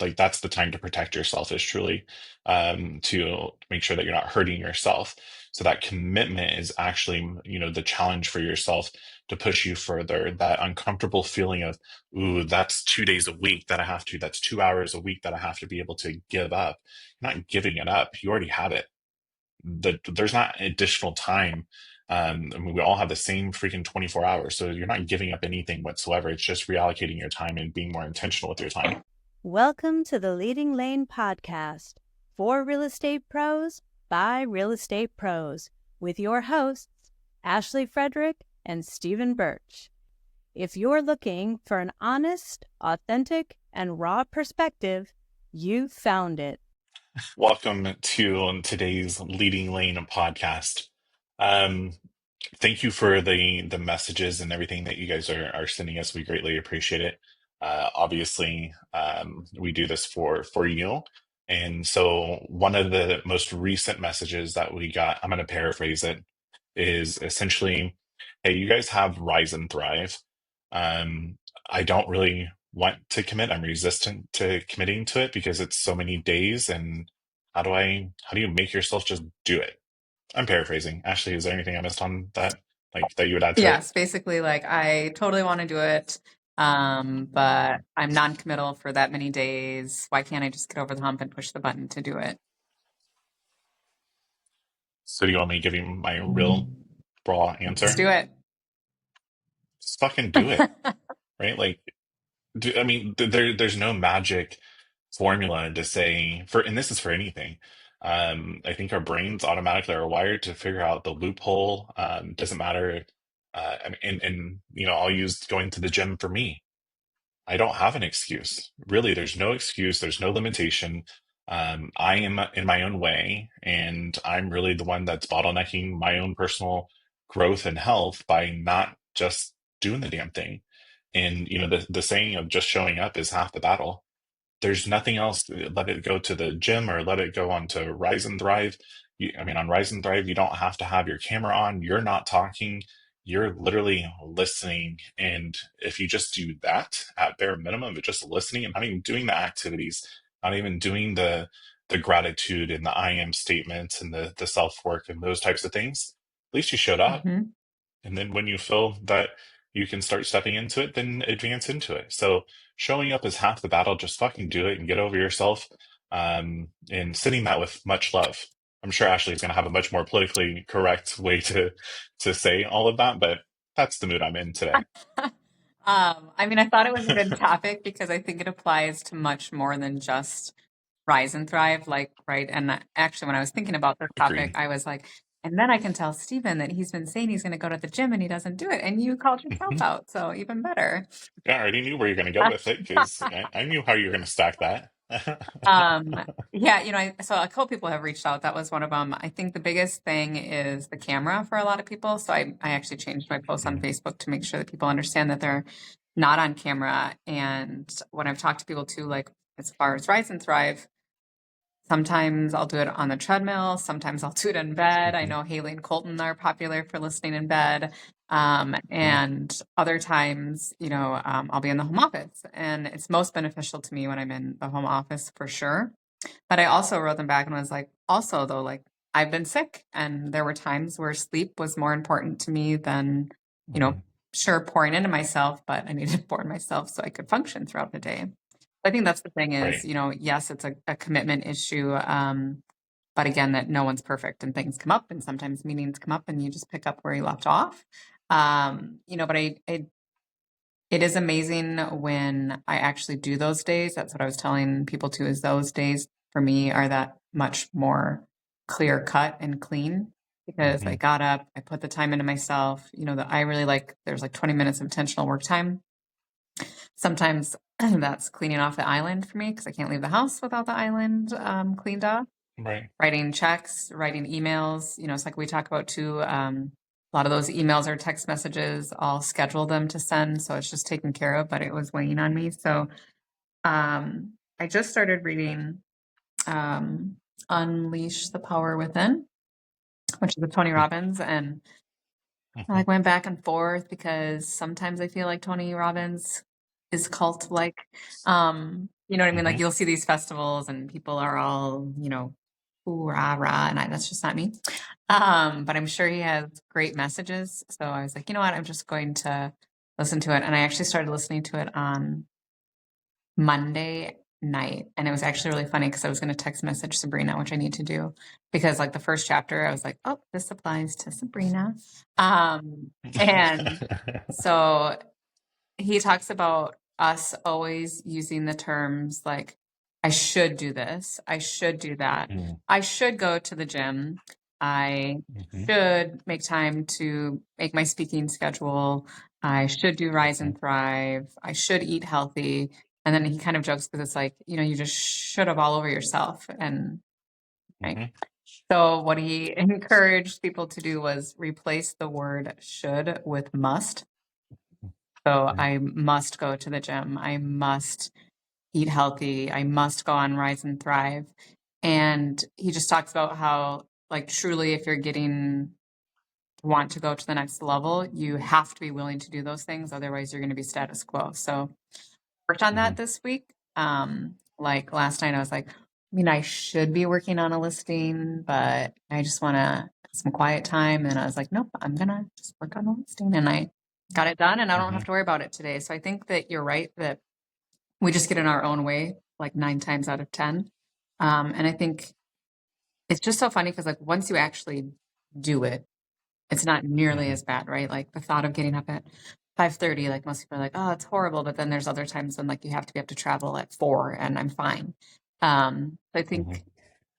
Like that's the time to protect yourself is truly to make sure that you're not hurting yourself. So that commitment is actually, the challenge for yourself to push you further. That uncomfortable feeling of, ooh, that's 2 days a week that I have to, that's 2 hours a week that I have to be able to give up. You're not giving it up. You already have it. There's not additional time. I mean, we all have the same freaking 24 hours. So you're not giving up anything whatsoever. It's just reallocating your time and being more intentional with your time. Welcome to the Leading Lane podcast for real estate pros by real estate pros with your hosts, Ashley Frederick and Stephen Birch. If you're looking for an honest, authentic, and raw perspective, you've found it. Welcome to today's Leading Lane podcast. Um, Thank you for the messages and everything that you guys are sending us. We greatly appreciate it. Obviously, we do this for you. And so one of the most recent messages that we got, I'm going to paraphrase it, is essentially, hey, you guys have Rise and Thrive. Um, I don't really want to commit. I'm resistant to committing to it because it's so many days. And how do you make yourself just do it? I'm paraphrasing. Ashley, is there anything I missed on that, like that you would add to it? Yes, basically, like I totally want to do it, but I'm non-committal for that many days. Why can't I just get over the hump and push the button to do it? So do you want me to give you my real raw Let's answer? do it. Just fucking do it, right? Like, I mean, there's no magic formula to say for, and this is for anything. I think our brains automatically are wired to figure out the loophole. Doesn't matter. And I'll use going to the gym for me. I don't have an excuse. Really, there's no excuse. There's no limitation. I am in my own way, and I'm really the one that's bottlenecking my own personal growth and health by not just doing the damn thing. And the saying of just showing up is half the battle. There's nothing else. Let it go to the gym or let it go on to Rise and Thrive. I mean, on Rise and Thrive, you don't have to have your camera on. You're not talking. You're literally listening. And if you just do that at bare minimum, but just listening and not even doing the activities, not even doing the gratitude and the I am statements and the self work and those types of things, at least you showed up. Mhm. And then when you feel that you can start stepping into it, then advance into it. So showing up is half the battle. Just fucking do it and get over yourself. And sending that with much love. I'm sure Ashley's going to have a much more politically correct way to say all of that, but that's the mood I'm in today. I mean, I thought it was a good topic because I think it applies to much more than just Rise and Thrive. Like, right. And actually, when I was thinking about this topic, Agreed. I was like, and then I can tell Stephen that he's been saying he's going to go to the gym and he doesn't do it. And you called yourself out. So even better. Yeah, I already knew where you're going to go with it because I knew how you were going to stack that. Um, yeah, so a couple people have reached out. That was one of them. I think the biggest thing is the camera for a lot of people. So I actually changed my post on Mhm. Facebook to make sure that people understand that they're not on camera. And when I've talked to people too, like as far as Rise and Thrive, sometimes I'll do it on the treadmill. Sometimes I'll do it in bed. I Mhm. know Haley and Colton are popular for listening in bed. Mhm. And other times, I'll be in the home office, and it's most beneficial to me when I'm in the home office for sure. But I also wrote them back and was like, also though, like I've been sick, and there were times where sleep was more important to me than, you know, Mhm. sure, pouring into myself, but I needed to pour in myself so I could function throughout the day. I think that's the thing is, Right. yes, it's a commitment issue. But again, that no one's perfect and things come up and sometimes meetings come up and you just pick up where you left off. But it is amazing when I actually do those days. That's what I was telling people too, is those days for me are that much more clear cut and clean because I Mhm. got up, I put the time into myself, that I really like, there's like 20 minutes of intentional work time. Sometimes that's cleaning off the island for me because I can't leave the house without the island cleaned up. Right. Writing checks, writing emails. It's like we talk about too. A lot of those emails or text messages, I'll schedule them to send. So it's just taken care of, but it was weighing on me. So I just started reading um, Unleash the Power Within, which is with Tony Robbins. And I Mhm. like went back and forth because sometimes I feel like Tony Robbins is cult like. You know what I mean? Like Hmm. you'll see these festivals and people are all, ooh, rah, rah, and that's just not me. But I'm sure he has great messages. So I was like, you know what? I'm just going to listen to it. And I actually started listening to it on Monday night. And it was actually really funny because I was going to text message Sabrina, which I need to do because like the first chapter, I was like, oh, this applies to Sabrina. And so he talks about us always using the terms like, I should do this, I should do that, I should go to the gym, I Hmm. should make time to make my speaking schedule, I should do Rise Hmm. and Thrive, I should eat healthy. And then he kind of jokes because it's like, you just should have all over yourself. And right. Hmm. So what he encouraged people to do was replace the word should with must. So I must go to the gym. I must eat healthy. I must go on Rise and Thrive. And he just talks about how, like, truly, if you're want to go to the next level, you have to be willing to do those things. Otherwise, you're going to be status quo. So worked on Hmm. that this week. Like last night, I was like, I should be working on a listing, but I just want to some quiet time. And I was like, nope, I'm gonna just work on the listing, and I got it done, and I don't Hmm. have to worry about it today. So I think that you're right that we just get in our own way, like 9 times out of 10. And I think it's just so funny because like once you actually do it, it's not nearly Hmm. as bad, right? Like the thought of getting up at 5:30, like most people are like, oh, it's horrible. But then there's other times when like you have to be up to travel at 4 and I'm fine. I Hmm. think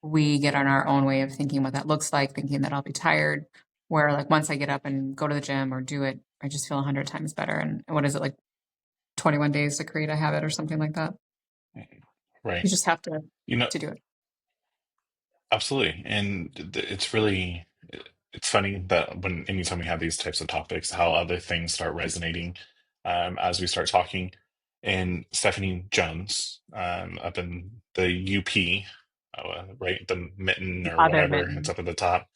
we get on our own way of thinking what that looks like, thinking that I'll be tired. Where like once I get up and go to the gym or do it, I just feel 100 times better. And what is it like 21 days to create a habit or something like that? Right. You just have to You know, do it. absolutely. And it's really, it's funny that anytime we have these types of topics, how other things start resonating as we start talking. And Stephanie Jones up in the UP, right? The mitten The or other whatever, it's mitten. up at the top.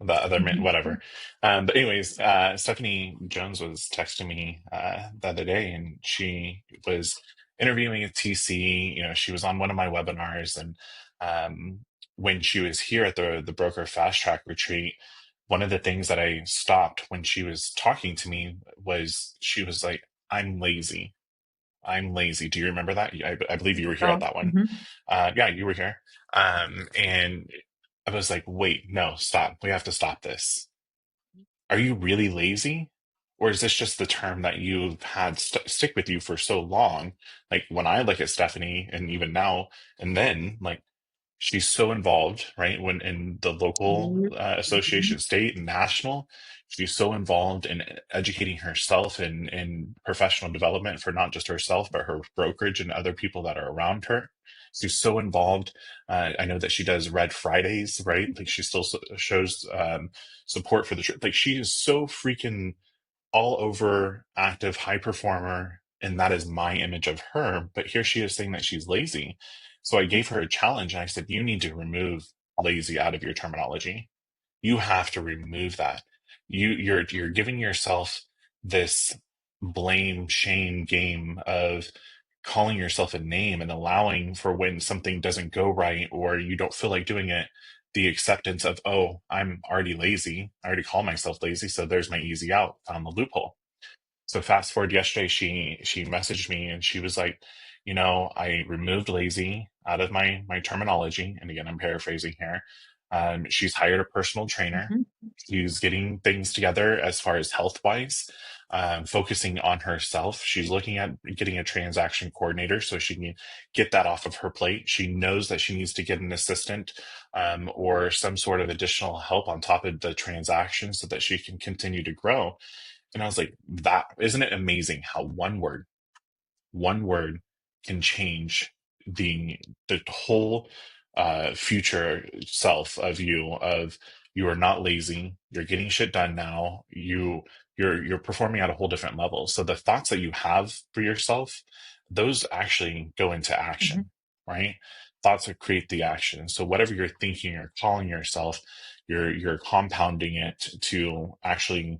The other mitten, Mhm. whatever. But anyways, Stephanie Jones was texting me the other day, and she was interviewing a TC. She was on one of my webinars, and um, when she was here at the broker fast track retreat, one of the things that I stopped when she was talking to me was she was like, I'm lazy. I'm lazy. Do you remember that? I believe you were here at So, that one. mhm. Yeah, you were here. And I was like, wait, no, stop. We have to stop this. Are you really lazy? Or is this just the term that you've had stick with you for so long? Like when I look at Stephanie and even now and then, like, she's so involved, right? When in the local Mhm. association, state and national, she's so involved in educating herself and professional development for not just herself, but her brokerage and other people that are around her. She's so involved. I know that she does Red Fridays, right? Like she still shows support for the trip. Like she is so freaking all over active high performer, and that is my image of her. But here she is saying that she's lazy. So I gave her a challenge and I said, you need to remove lazy out of your terminology. You have to remove that. You're giving yourself this blame shame game of calling yourself a name and allowing for when something doesn't go right or you don't feel like doing it, the acceptance of, oh, I'm already lazy. I already call myself lazy, so there's my easy out, found the loophole. So fast forward yesterday, she messaged me and she was like, I removed lazy out of my terminology. And again, I'm paraphrasing here. She's hired a personal trainer. Mhm. She's getting things together as far as health wise, focusing on herself. She's looking at getting a transaction coordinator so she can get that off of her plate. She knows that she needs to get an assistant or some sort of additional help on top of the transaction so that she can continue to grow. And I was like, that isn't it amazing how one word can change the whole future self of you are not lazy, you're getting shit done now, you're performing at a whole different level. So the thoughts that you have for yourself, those actually go into Mhm. action, right? Thoughts that create the action. So whatever you're thinking or calling yourself, you're compounding it to actually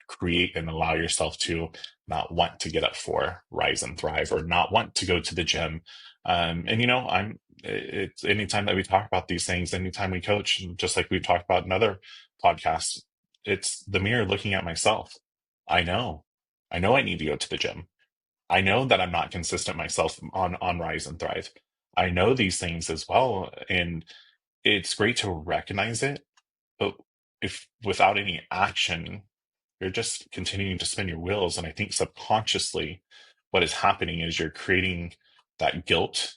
create and allow yourself to not want to get up for Rise and Thrive or not want to go to the gym And it's anytime that we talk about these things, anytime we coach, and just like we've talked about in other podcasts, it's the mirror looking at myself. I know, I know I need to go to the gym. I know that I'm not consistent myself on Rise and Thrive. I know these things as well, and it's great to recognize it. But if without any action, you're just continuing to spin your wheels. And I think subconsciously, what is happening is you're creating that guilt,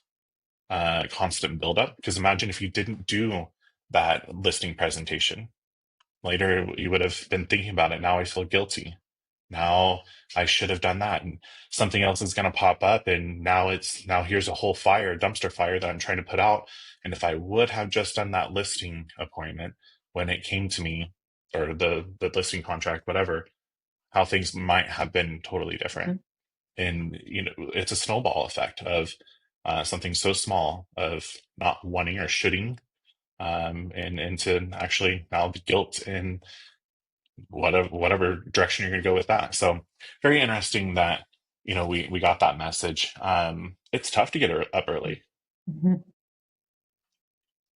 constant buildup. Because imagine if you didn't do that listing presentation. Later, you would have been thinking about it. Now I feel guilty. Now I should have done that. And something else is going to pop up. And now here's a whole fire, dumpster fire that I'm trying to put out. And if I would have just done that listing appointment when it came to me, or the listing contract, whatever, how things might have been totally different. And, it's a snowball effect of something so small of not wanting or shoulding, and into actually now the guilt in whatever direction you're going to go with that. So very interesting that we got that message. It's tough to get up early. Mhm.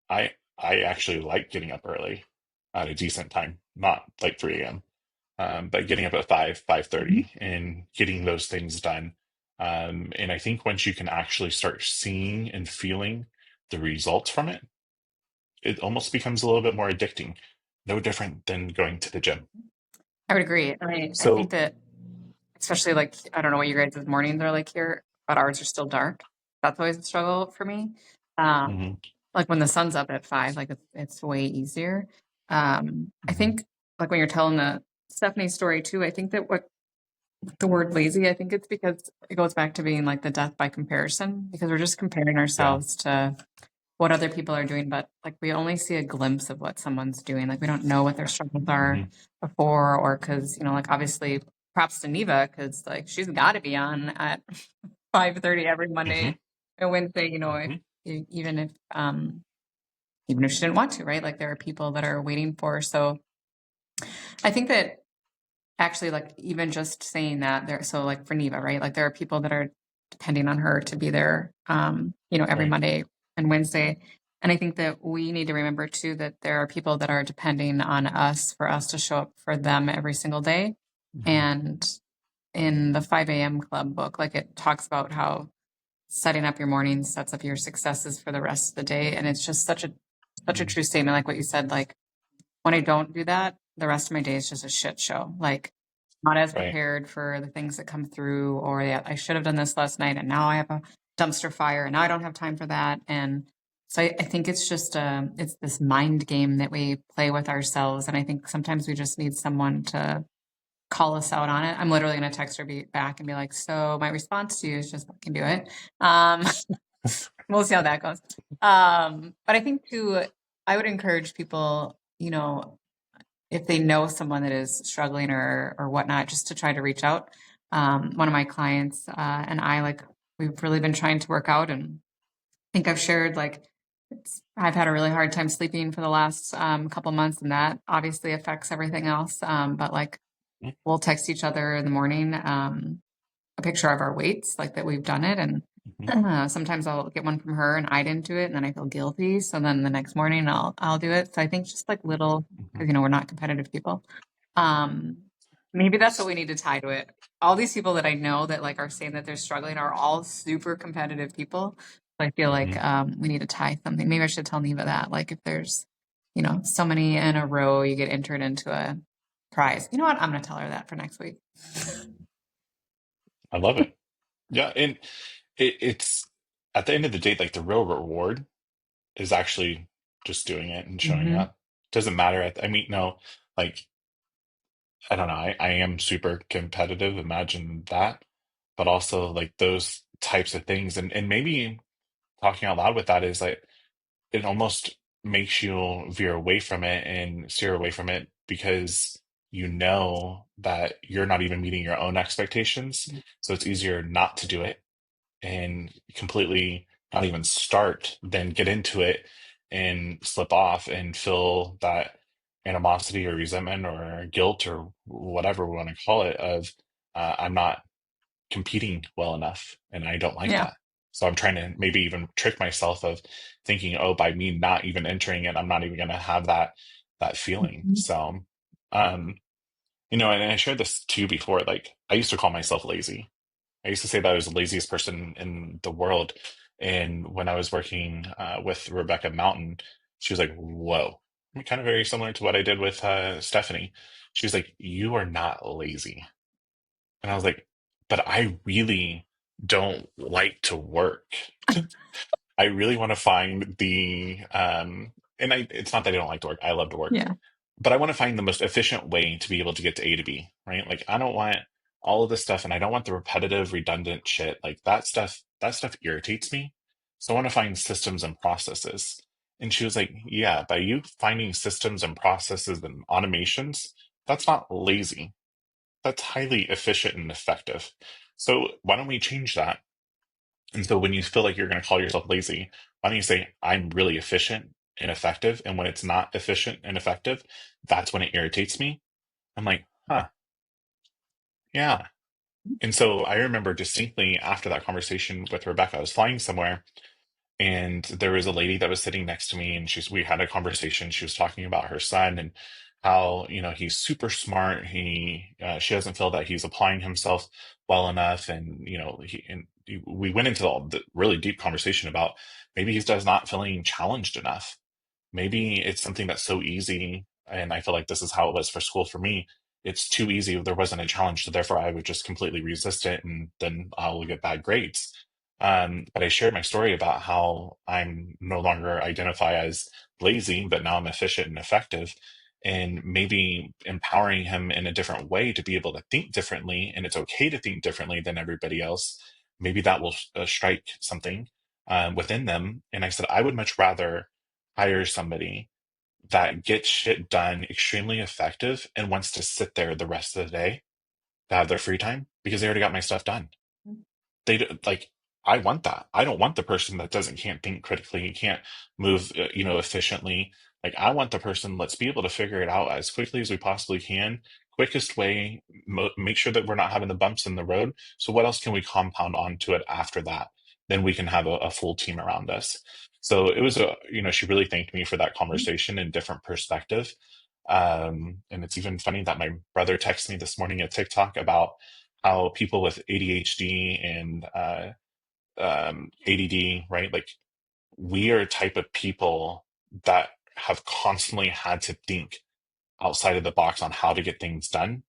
I actually like getting up early at a decent time, not like 3 a.m., but getting up at 5:30 and getting those things done. And I think once you can actually start seeing and feeling the results from it, it almost becomes a little bit more addicting. No different than going to the gym. I would agree. I think So, that, especially like, I don't know what you guys' mornings are like here, but ours are still dark. That's always a struggle for me. Um, mhm, like when the sun's up at 5, like it's way easier. I mhm, think like when you're telling the Stephanie story too, I think that what the word lazy, I think it's because it goes back to being like the death by comparison, because we're just comparing yeah, ourselves to what other people are doing, but like we only see a glimpse of what someone's doing. Like we don't know what their struggles are mhm, before, or because, like obviously props to Neva, because like she's got to be on at 5:30 every mhm, Monday and Wednesday, mhm, even if she didn't want to, right? Like there are people that are waiting for. So I think that actually, like even just saying that there, so like for Neva, right? Like there are people that are depending on her to be there, every right, Monday and Wednesday. And I think that we need to remember too that there are people that are depending on us for us to show up for them every single day. mhm, And in the 5 a.m. club book, like it talks about how setting up your mornings sets up your successes for the rest of the day. And it's just such a mhm, true statement, like what you said, like when I don't do that, the rest of my day is just a shit show. Like, not as right, prepared for the things that come through, or yeah, I should have done this last night, and now I have a dumpster fire, and now I don't have time for that. And so I think it's just it's this mind game that we play with ourselves, and I think sometimes we just need someone to call us out on it. I'm literally going to text her back and be like, "So my response to you is just fucking do it." Um, we'll see how that goes. But I think too, I would encourage people, if they know someone that is struggling or whatnot, just to try to reach out. One of my clients and I, like, we've really been trying to work out, and I think I've shared like I've had a really hard time sleeping for the last couple months, and that obviously affects everything else. But like mhm, we'll text each other in the morning a picture of our weights, like that we've done it, and mhm, sometimes I'll get one from her and I didn't do it, and then I feel guilty. So then the next morning I'll do it. So I think just like little, mhm. because we're not competitive people. Um, maybe that's what we need to tie to it. All these people that I know that like are saying that they're struggling are all super competitive people. So I feel like Mhm. we need to tie something. Maybe I should tell Neva that. Like if there's, so many in a row, you get entered into a prize. You know what? I'm gonna tell her that for next week. I love it. Yeah, and it's at the end of the day, like the real reward is actually just doing it and showing Hmm. up. Doesn't matter. I mean, no, like I don't know. I am super competitive. Imagine that, but also like those types of things, and maybe talking out loud with that is like it almost makes you veer away from it and steer away from it because you know that you're not even meeting your own expectations. So it's easier not to do it and completely not even start, then get into it and slip off and feel that animosity or resentment or guilt or whatever we want to call it of I'm not competing well enough and I don't like Yeah. that. So I'm trying to maybe even trick myself of thinking, oh, by me not even entering it, I'm not even going to have that feeling. Mhm. So, um, and I shared this too before. Like I used to call myself lazy. I used to say that I was the laziest person in the world. And when I was working with Rebecca Mountain, she was like, whoa, kind of very similar to what I did with Stephanie. She was like, you are not lazy. And I was like, but I really don't like to work. I really want to find and it's not that I don't like to work. I love to work, Yeah. but I want to find the most efficient way to be able to get to A to B, right? Like I don't want all of this stuff and I don't want the repetitive, redundant shit. Like that stuff irritates me. So I want to find systems and processes. And she was like, yeah, by you finding systems and processes and automations, that's not lazy. That's highly efficient and effective. So why don't we change that? And so when you feel like you're going to call yourself lazy, why don't you say, I'm really efficient and effective? And when it's not efficient and effective, that's when it irritates me. I'm like, huh, yeah. And so I remember distinctly after that conversation with Rebecca, I was flying somewhere and there was a lady that was sitting next to me and we had a conversation. She was talking about her son and how he's super smart. She doesn't feel that he's applying himself well enough, and we went into all the really deep conversation about maybe he does not feeling challenged enough. Maybe it's something that's so easy, and I feel like this is how it was for school for me. It's too easy. There wasn't a challenge, so therefore I would just completely resist it, and then I'll get bad grades. But I shared my story about how I'm no longer identify as lazy, but now I'm efficient and effective, and maybe empowering him in a different way to be able to think differently, and it's okay to think differently than everybody else. Maybe that will strike something within them. And I said, I would much rather hire somebody that gets shit done extremely effective and wants to sit there the rest of the day to have their free time because they already got my stuff done. Like, I want that. I don't want the person that can't think critically, can't move efficiently. Like I want the person, let's be able to figure it out as quickly as we possibly can, quickest way, make sure that we're not having the bumps in the road. So what else can we compound onto it after that? Then we can have a full team around us. So it was she really thanked me for that conversation and different perspective. And it's even funny that my brother texted me this morning a TikTok about how people with ADHD and ADD, right? Like we are a type of people that have constantly had to think outside of the box on how to get things done.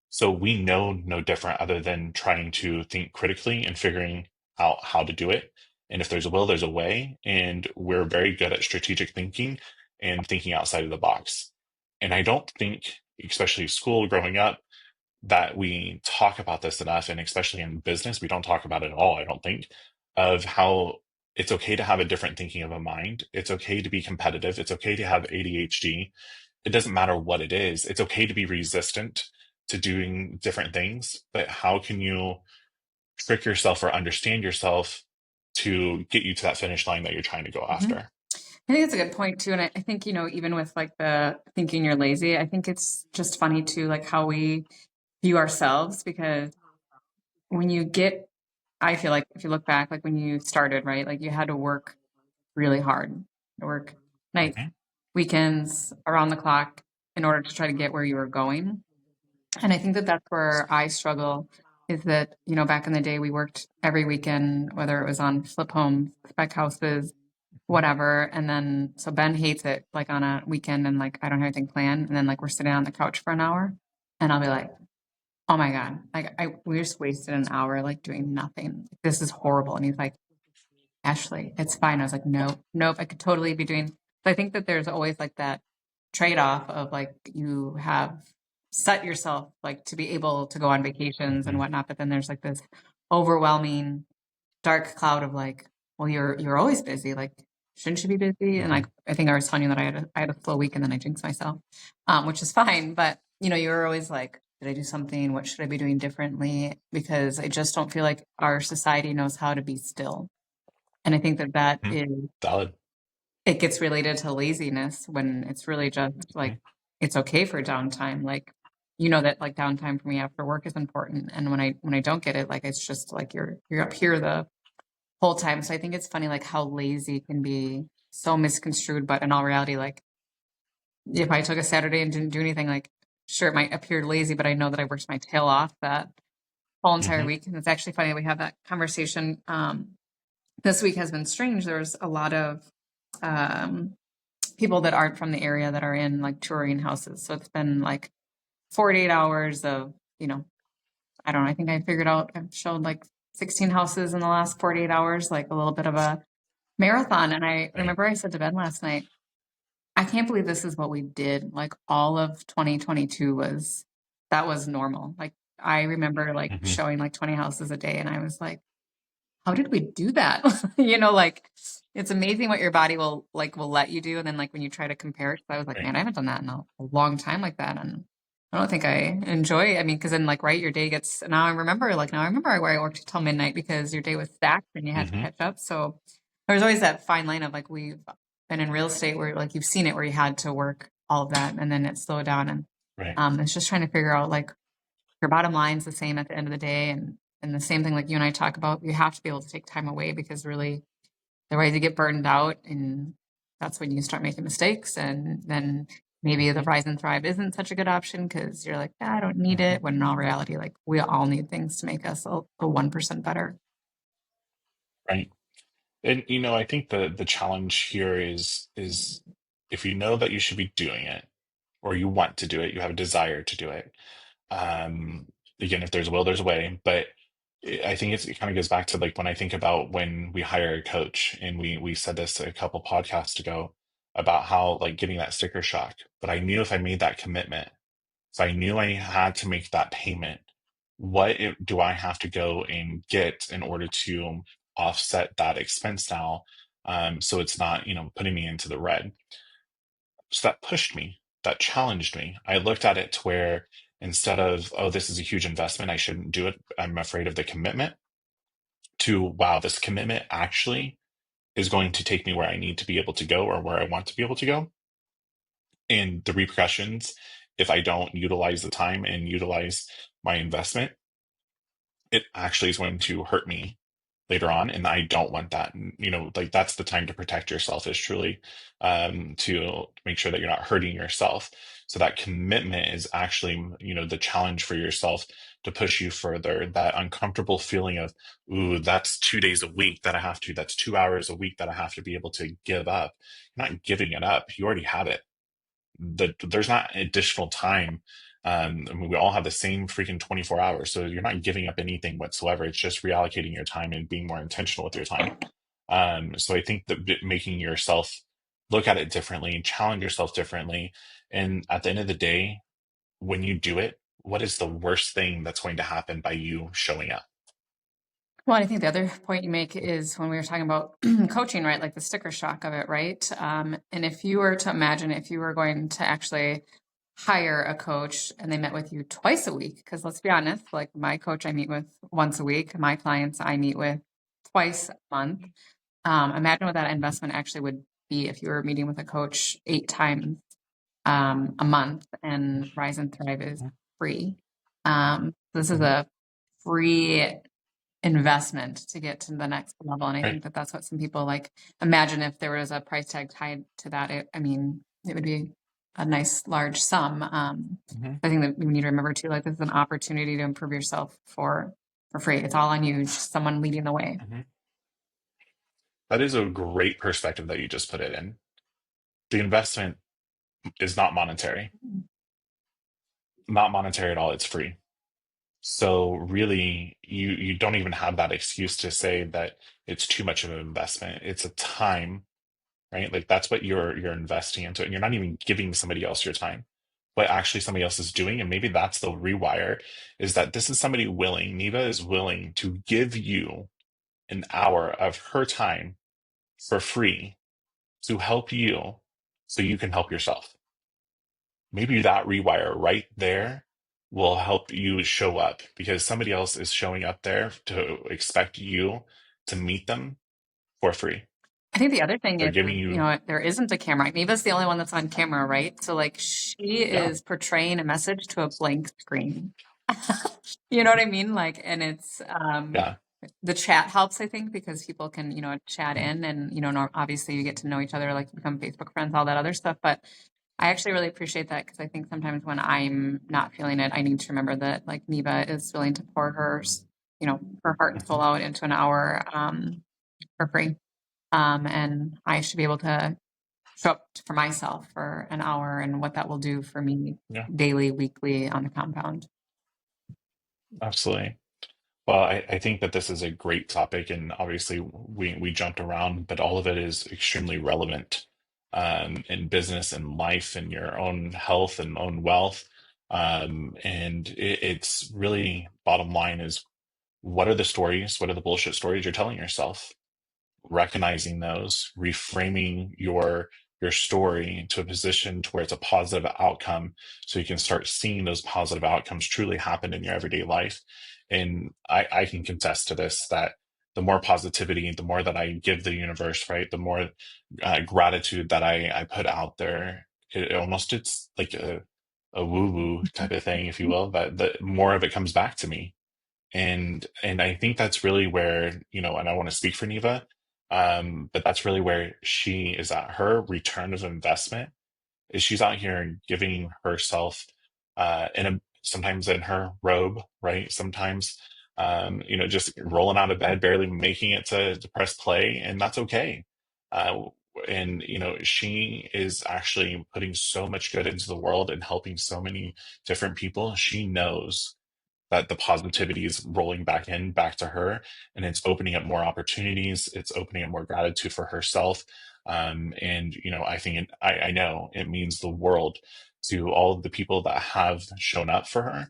So we know no different other than trying to think critically and figuring out how to do it. And if there's a will, there's a way. And we're very good at strategic thinking and thinking outside of the box. And I don't think, especially school growing up, that we talk about this enough, and especially in business, we don't talk about it at all, I don't think, of how it's okay to have a different thinking of a mind. It's okay to be competitive. It's okay to have ADHD. It doesn't matter what it is. It's okay to be resistant to doing different things, but how can you trick yourself or understand yourself to get you to that finish line that you're trying to go Mhm. after? I think it's a good point too. And I think, even with like the thinking you're lazy, I think it's just funny too, like how we view ourselves, because when you get, I feel like if you look back, like when you started, right, like you had to work really hard, work nights, Mhm. weekends, around the clock in order to try to get where you were going. And I think that that's where I struggle, is that, back in the day, we worked every weekend, whether it was on flip homes, spec houses, whatever. And then, so Ben hates it, like on a weekend and like, I don't have anything planned. And then like, we're sitting on the couch for an hour and I'll be like, oh my God, like we just wasted an hour, like doing nothing. This is horrible. And he's like, Ashley, it's fine. I was like, nope, nope. I could totally be doing. So I think that there's always like that trade-off of like you have set yourself like to be able to go on vacations and Mhm. whatnot, but then there's like this overwhelming dark cloud of like, well, you're always busy. Like, shouldn't you be busy? And like, Mhm. I think I was telling you that I had a slow week and then I jinxed myself, which is fine. But you're always like, did I do something? What should I be doing differently? Because I just don't feel like our society knows how to be still. And I think that that Mhm. is, Valid. it gets related to laziness when it's really just like, Mhm. it's okay for downtime. Like, that like downtime for me after work is important. And when I don't get it, like, it's just like you're up here, whole time. So I think it's funny, like how lazy can be so misconstrued, but in all reality, like if I took a Saturday and didn't do anything, like sure, it might appear lazy, but I know that I worked my tail off that whole entire Hmm. week. And it's actually funny that we have that conversation. This week has been strange. There's a lot of um, people that aren't from the area that are in like touring houses. So it's been like 48 hours of, I don't know. I think I figured out, I've showed like 16 houses in the last 48 hours, like a little bit of a marathon. And I Right. remember I said to Ben last night, I can't believe this is what we did. Like all of 2022 that was normal. Like I remember like Hmm. showing like 20 houses a day and I was like, how did we do that? Like it's amazing what your body will let you do. And then like when you try to compare it, I was like, Right. man, I haven't done that in a long time like that. And I don't think I enjoy, I mean, because then like, right, your day gets, now I remember where I worked till midnight because your day was stacked and you had to Hmm. catch up. So there's always that fine line of like, we've been in real estate where like you've seen it where you had to work all of that and then it slowed down. And Right. it's just trying to figure out like your bottom line's the same at the end of the day. And the same thing like you and I talk about, you have to be able to take time away because really otherwise you get burned out and that's when you start making mistakes. And then maybe the Hmm. rise and thrive isn't such a good option because you're like, "Ah, I don't need Hmm. it. When in all reality, like we all need things to make us a 1% better. Right. And I think the challenge here is if you know that you should be doing it, or you want to do it, you have a desire to do it. Um, Again, if there's a will, there's a way. But I think it kind of goes back to like when I think about when we hire a coach, and we said this a couple podcasts ago about how like getting that sticker shock. But I knew if I made that commitment, if I knew I had to make that payment, do I have to go and get in order to offset that expense now? So it's not, putting me into the red. So that pushed me, that challenged me. I looked at it to where instead of, oh, this is a huge investment, I shouldn't do it, I'm afraid of the commitment, to, wow, this commitment actually is going to take me where I need to be able to go or where I want to be able to go. And the repercussions, if I don't utilize the time and utilize my investment, it actually is going to hurt me later on, and I don't want that. And, like that's the time to protect yourself, is truly to make sure that you're not hurting yourself. So that commitment is actually, the challenge for yourself to push you further. That uncomfortable feeling of, ooh, that's 2 days a week that I have to, that's 2 hours a week that I have to be able to give up. You're not giving it up. You already have it. There's not additional time. I mean, we all have the same freaking 24 hours, so you're not giving up anything whatsoever. It's just reallocating your time and being more intentional with your time. So I think that making yourself look at it differently, challenge yourself differently, and at the end of the day, when you do it, what is the worst thing that's going to happen by you showing up? Well, I think the other point you make is when we were talking about coaching, right? Like the sticker shock of it, right? And if you were to imagine if you were going to actually hire a coach and they met with you twice a week, because let's be honest, like my coach I meet with once a week, my clients I meet with twice a month. Imagine what that investment actually would be if you were meeting with a coach 8 times a month, and Rise and Thrive is free. This is Mhm. a free investment to get to the next level. And I Right. think that that's what some people like. Imagine if there was a price tag tied to that. I mean, it would be a nice large sum. Hmm. I think that we need to remember too, like this is an opportunity to improve yourself for free. It's all on you, just someone leading the way. Hmm. That is a great perspective that you just put it in. The investment is not monetary, not monetary at all. It's free. So really, you don't even have that excuse to say that it's too much of an investment. It's a time, right? Like that's what you're investing into, and you're not even giving somebody else your time. What actually somebody else is doing, and maybe that's the rewire, is that this is somebody willing, Neva is willing to give you an hour of her time for free to help you so you can help yourself. Maybe that rewire right there will help you show up because somebody else is showing up there to expect you to meet them for free. I think the other thing They're is, giving you, there isn't a camera. Neva's the only one that's on camera, right? So like she yeah, is portraying a message to a blank screen. You know what I mean? Like, and it's, yeah. the chat helps, I think, because people can, chat in and, obviously you get to know each other, like become Facebook friends, all that other stuff. But I actually really appreciate that because I think sometimes when I'm not feeling it, I need to remember that like Neva is willing to pour her heart and soul out into an hour for free. And I should be able to show up for myself for an hour and what that will do for me Yeah, daily, weekly on the compound. absolutely. Well, I think that this is a great topic, and obviously we jumped around, but all of it is extremely relevant in business and life and your own health and own wealth. And it's really bottom line is what are the stories? What are the bullshit stories you're telling yourself? Recognizing those, reframing your story to a position to where it's a positive outcome, so you can start seeing those positive outcomes truly happen in your everyday life. And I can contest to this that the more positivity, the more that I give the universe, right, the more gratitude that I put out there, it almost it's like a woo woo type of thing, if you will, but the more of it comes back to me. And I think that's really where, and I want to speak for Neva, but that's really where she is at. Her return of investment is she's out here giving herself sometimes in her robe, right? Sometimes just rolling out of bed, barely making it to press play, and that's okay. Uh, and she is actually putting so much good into the world and helping so many different people. She knows that the positivity is rolling back to her, and it's opening up more opportunities, it's opening up more gratitude for herself. And I think I know it means the world to all of the people that have shown up for her.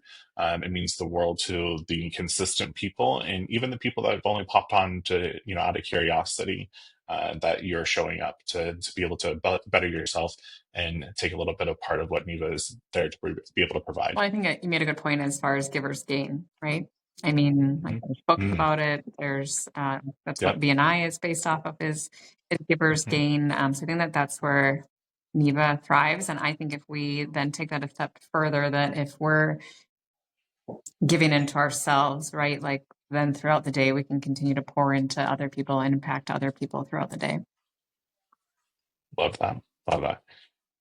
It means the world to the consistent people, and even the people that have only popped on to out of curiosity, that you're showing up to be able to better yourself and take a little bit of part of what Neva is there to be able to provide. Well, I think you made a good point as far as givers gain, right? I mean, like there's books Mm, about it. There's that's what yep. BNI is based off of is givers Mhm. gain. So I think that's where Neva thrives. And I think if we then take that a step further, that if we're giving into ourselves, right, like then throughout the day we can continue to pour into other people and impact other people throughout the day. Love that. Love that.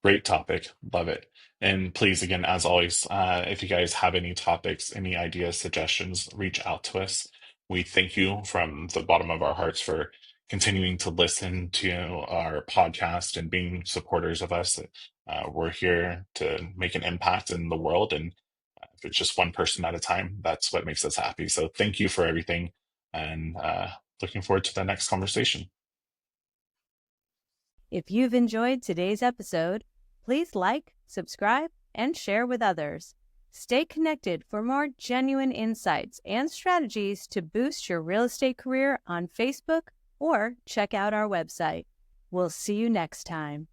Great topic. Love it. And please, again, as always, if you guys have any topics, any ideas, suggestions, reach out to us. We thank you from the bottom of our hearts for continuing to listen to our podcast and being supporters of us. We're here to make an impact in the world. And if it's just one person at a time, that's what makes us happy. So thank you for everything. And looking forward to the next conversation. If you've enjoyed today's episode, please like, subscribe, and share with others. Stay connected for more genuine insights and strategies to boost your real estate career on Facebook or check out our website. We'll see you next time.